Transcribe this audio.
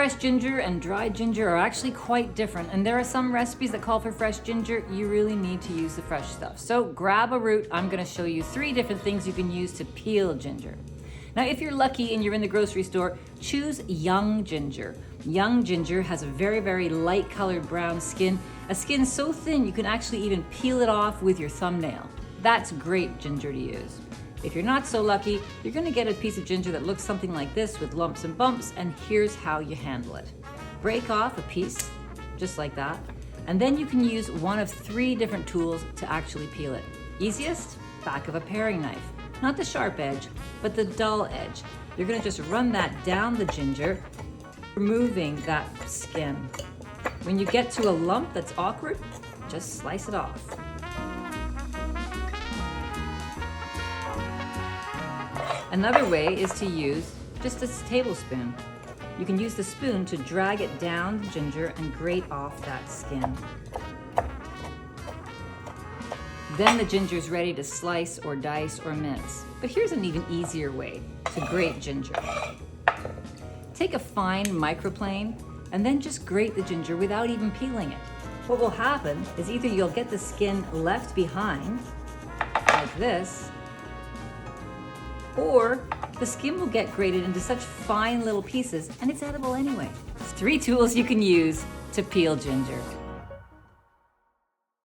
Fresh ginger and dried ginger are actually quite different, and there are some recipes that call for fresh ginger. You really need to use the fresh stuff. So grab a root. I'm going to show you 3 different things you can use to peel ginger. Now, if you're lucky and you're in the grocery store, choose young ginger. Young ginger has a very, very light colored brown skin, a skin so thin you can actually even peel it off with your thumbnail. That's great ginger to use. If you're not so lucky, you're going to get a piece of ginger that looks something like this with lumps and bumps, and here's how you handle it. Break off a piece, just like that, and then you can use one of 3 different tools to actually peel it. Easiest? Back of a paring knife. Not the sharp edge, but the dull edge. You're going to just run that down the ginger, removing that skin. When you get to a lump that's awkward, just slice it off. Another way is to use just a tablespoon. You can use the spoon to drag it down the ginger and grate off that skin. Then the ginger is ready to slice or dice or mince. But here's an even easier way to grate ginger. Take a fine microplane and then just grate the ginger without even peeling it. What will happen is either you'll get the skin left behind, like this, or the skin will get grated into such fine little pieces and it's edible anyway. 3 tools you can use to peel ginger.